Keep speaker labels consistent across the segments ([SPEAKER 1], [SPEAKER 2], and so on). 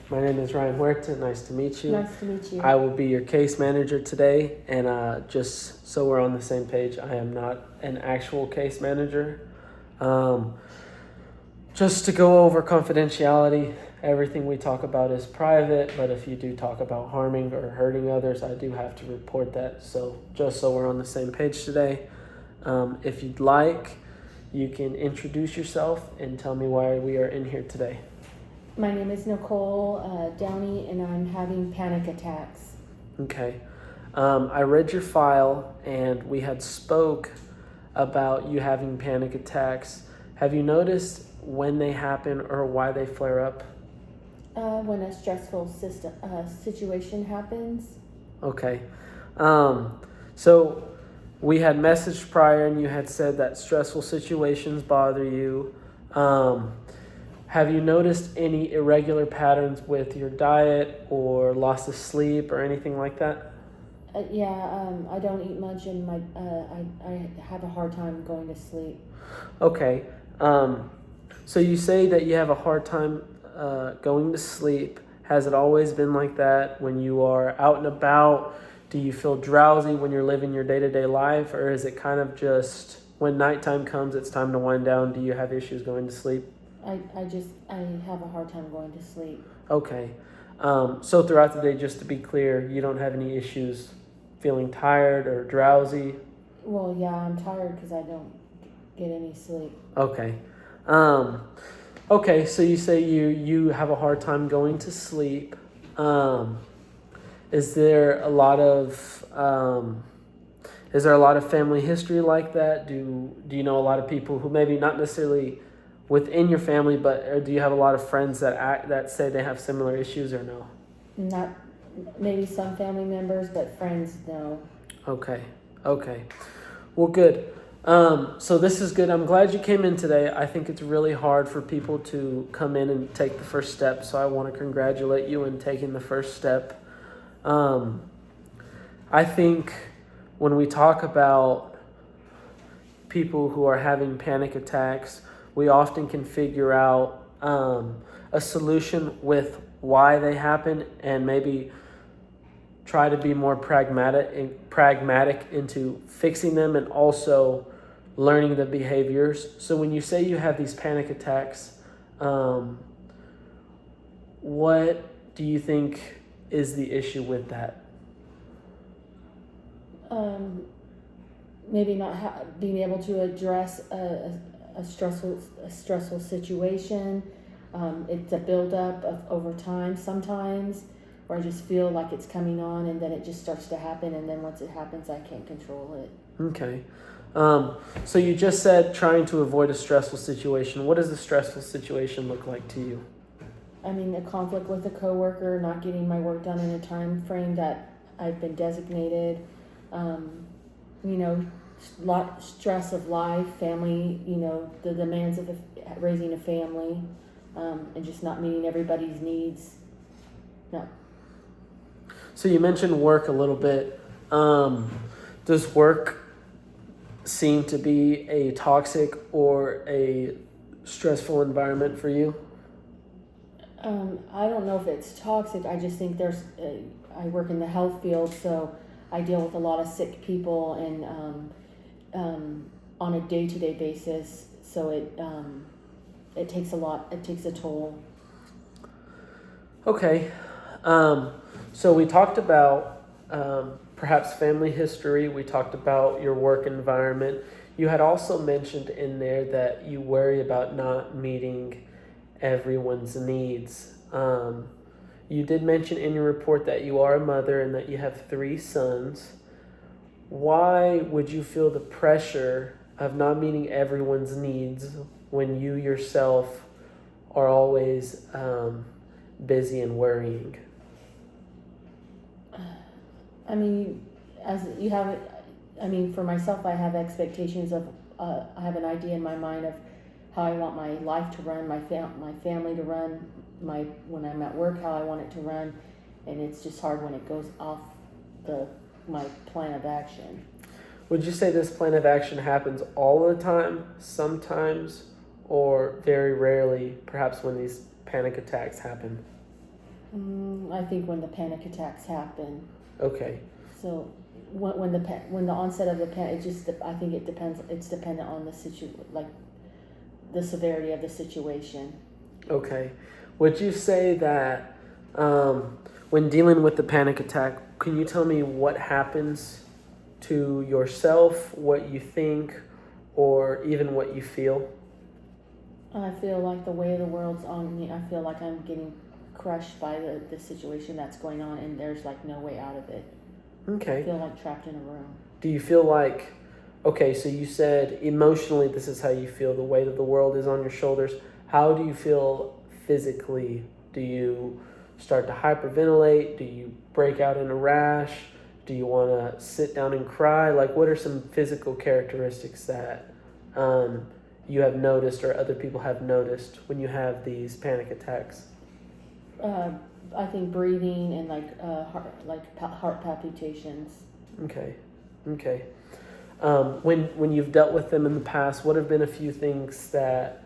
[SPEAKER 1] My name is Ryan Huerta. Nice to meet you.
[SPEAKER 2] Nice to meet you.
[SPEAKER 1] I will be your case manager today, and just so we're on the same page, I am not an actual case manager. Just to go over confidentiality, everything we talk about is private, but if you do talk about harming or hurting others, I do have to report that. So just so we're on the same page today, if you'd like, you can introduce yourself and tell me why we are in here today.
[SPEAKER 2] My name is Nickol, Downey, and I'm having panic attacks.
[SPEAKER 1] Okay. I read your file, and we had spoke about you having panic attacks. Have you noticed when they happen or why they flare up?
[SPEAKER 2] When a stressful situation happens.
[SPEAKER 1] Okay. So we had messaged prior, and you had said that stressful situations bother you. Have you noticed any irregular patterns with your diet or loss of sleep or anything like that?
[SPEAKER 2] I don't eat much, and I have a hard time going to sleep.
[SPEAKER 1] Okay. So you say that you have a hard time going to sleep. Has it always been like that when you are out and about? Do you feel drowsy when you're living your day-to-day life, or is it kind of just when nighttime comes, it's time to wind down? Do you have issues going to sleep?
[SPEAKER 2] I have a hard time going to sleep.
[SPEAKER 1] Okay. So throughout the day, just to be clear, you don't have any issues feeling tired or drowsy?
[SPEAKER 2] Well, yeah, I'm tired because I don't get any sleep.
[SPEAKER 1] Okay. Okay, so you say you have a hard time going to sleep. Is there a lot of family history like that? Do you know a lot of people who maybe not necessarily within your family, but do you have a lot of friends that say they have similar issues or no?
[SPEAKER 2] Not maybe some family members, but friends, no.
[SPEAKER 1] Okay. Well, good. So this is good. I'm glad you came in today. I think it's really hard for people to come in and take the first step. So I want to congratulate you in taking the first step. I think when we talk about people who are having panic attacks, we often can figure out a solution with why they happen and maybe try to be more pragmatic into fixing them and also learning the behaviors. So when you say you have these panic attacks, what do you think is the issue with that?
[SPEAKER 2] Maybe not being able to address a stressful situation. It's a buildup of over time sometimes, where I just feel like it's coming on and then it just starts to happen, and then once it happens, I can't control it.
[SPEAKER 1] Okay. So you just said trying to avoid a stressful situation. What does a stressful situation look like to you?
[SPEAKER 2] I mean, a conflict with a coworker, not getting my work done in a time frame that I've been designated. Stress of life, family, the demands of raising a family, and just not meeting everybody's needs. No.
[SPEAKER 1] So you mentioned work a little bit. Does work seem to be a toxic or a stressful environment for you?
[SPEAKER 2] I don't know if it's toxic. I just think I work in the health field, so I deal with a lot of sick people and on a day-to-day basis. So it takes a lot. It takes a toll.
[SPEAKER 1] Okay. So we talked about perhaps family history. We talked about your work environment. You had also mentioned in there that you worry about not meeting everyone's needs. You did mention in your report that you are a mother and that you have 3 sons. Why would you feel the pressure of not meeting everyone's needs when you yourself are always busy and worrying?
[SPEAKER 2] I mean, for myself, I have expectations of, I have an idea in my mind of how I want my life to run, my family to run, when I'm at work, how I want it to run, and it's just hard when it goes off my plan of action.
[SPEAKER 1] Would you say this plan of action happens all the time, sometimes, or very rarely, perhaps when these panic attacks happen?
[SPEAKER 2] I think when the panic attacks happen.
[SPEAKER 1] Okay.
[SPEAKER 2] So when the onset of the panic, I think it depends. It's dependent on like the severity of the situation.
[SPEAKER 1] Okay. Would you say that when dealing with the panic attack, can you tell me what happens to yourself, what you think, or even what you feel?
[SPEAKER 2] I feel like the weight of the world's on me. I feel like I'm getting crushed by the situation that's going on, and there's like no way out of it.
[SPEAKER 1] Okay.
[SPEAKER 2] I feel like trapped in a room.
[SPEAKER 1] Do you feel like, okay, so you said emotionally this is how you feel, the weight of the world is on your shoulders. How do you feel physically? Do you start to hyperventilate? Do you break out in a rash? Do you want to sit down and cry? Like, what are some physical characteristics that you have noticed or other people have noticed when you have these panic attacks?
[SPEAKER 2] I think breathing and heart palpitations.
[SPEAKER 1] Okay. When you've dealt with them in the past, what have been a few things that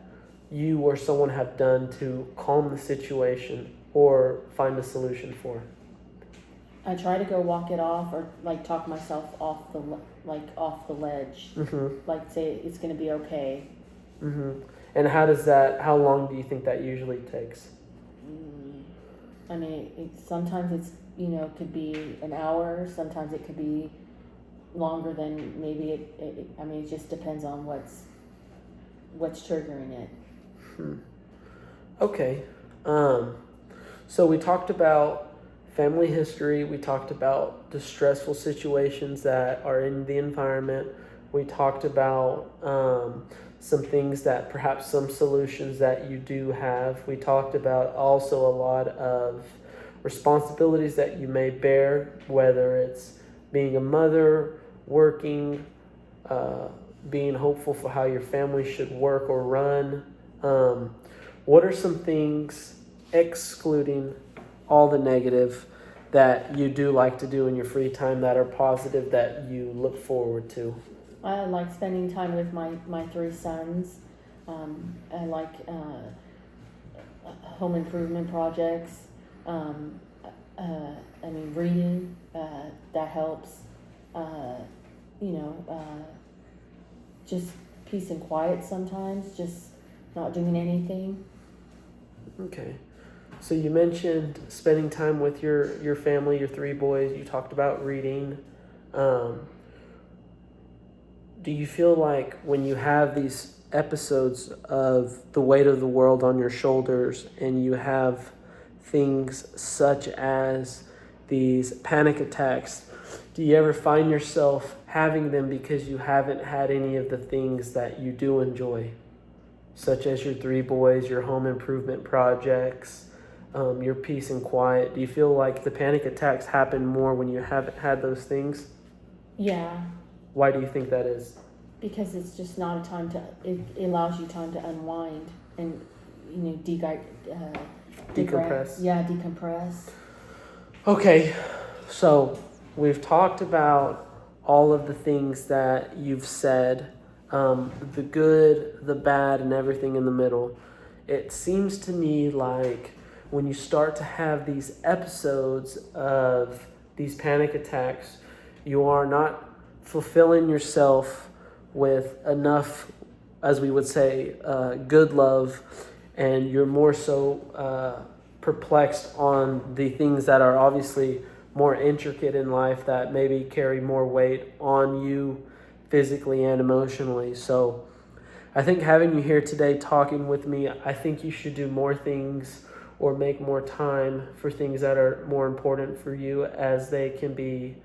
[SPEAKER 1] you or someone have done to calm the situation or find a solution for?
[SPEAKER 2] I try to go walk it off, or like talk myself off the ledge. Like say it's gonna be okay.
[SPEAKER 1] And how long do you think that usually takes?
[SPEAKER 2] I mean, sometimes it's could be an hour. Sometimes it could be longer than maybe it. I mean, it just depends on what's triggering it.
[SPEAKER 1] Okay. So we talked about family history. We talked about the stressful situations that are in the environment. We talked about some things that perhaps some solutions that you do have. We talked about also a lot of responsibilities that you may bear, whether it's being a mother, working, being hopeful for how your family should work or run. What are some things, excluding all the negative, that you do like to do in your free time that are positive that you look forward to?
[SPEAKER 2] I like spending time with my 3 sons. I like home improvement projects. I mean, reading, that helps. Just peace and quiet sometimes, just not doing anything.
[SPEAKER 1] Okay. So you mentioned spending time with your family, your 3 boys. You talked about reading. Do you feel like when you have these episodes of the weight of the world on your shoulders and you have things such as these panic attacks, do you ever find yourself having them because you haven't had any of the things that you do enjoy, such as your 3 boys, your home improvement projects, your peace and quiet? Do you feel like the panic attacks happen more when you haven't had those things?
[SPEAKER 2] Yeah.
[SPEAKER 1] Why do you think that is?
[SPEAKER 2] Because it's just not a time it allows you time to unwind and
[SPEAKER 1] Decompress.
[SPEAKER 2] Yeah, decompress.
[SPEAKER 1] Okay, so we've talked about all of the things that you've said, the good, the bad, and everything in the middle. It seems to me like when you start to have these episodes of these panic attacks, you are not fulfilling yourself with enough, as we would say, good love, and you're more so perplexed on the things that are obviously more intricate in life that maybe carry more weight on you physically and emotionally. So I think having you here today talking with me, I think you should do more things or make more time for things that are more important for you, as they can be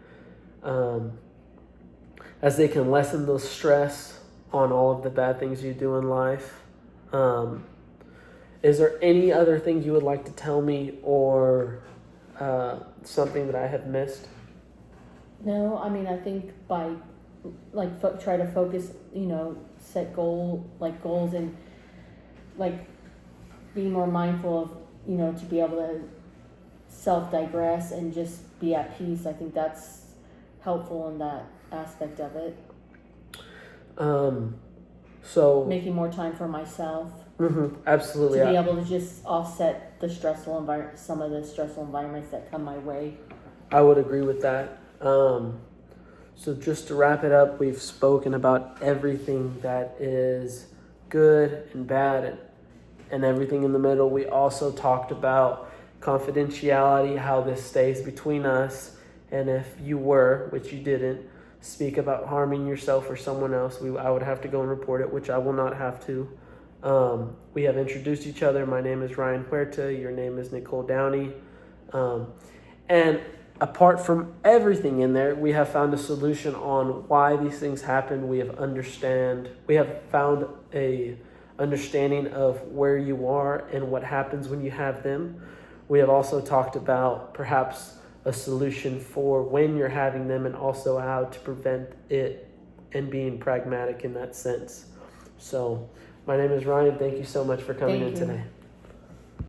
[SPEAKER 1] as they can lessen the stress on all of the bad things you do in life. Is there any other thing you would like to tell me, or something that I have missed?
[SPEAKER 2] No, I mean, I think by try to focus, set goals, and be more mindful of, to be able to self-digress and just be at peace. I think that's helpful in that aspect of it.
[SPEAKER 1] So
[SPEAKER 2] making more time for myself.
[SPEAKER 1] Absolutely.
[SPEAKER 2] to be able to just offset the stressful environment, some of the stressful environments that come my way.
[SPEAKER 1] I would agree with that. So just to wrap it up, we've spoken about everything that is good and bad and everything in the middle. We also talked about confidentiality, how this stays between us, and if you were, which you didn't, speak about harming yourself or someone else, I would have to go and report it, which I will not have to. We have introduced each other. My name is Ryan Huerta. Your name is Nickol Downey. And apart from everything in there, we have found a solution on why these things happen. We have found a understanding of where you are and what happens when you have them. We have also talked about perhaps a solution for when you're having them, and also how to prevent it, and being pragmatic in that sense. So my name is Ryan. Thank you so much for coming in today.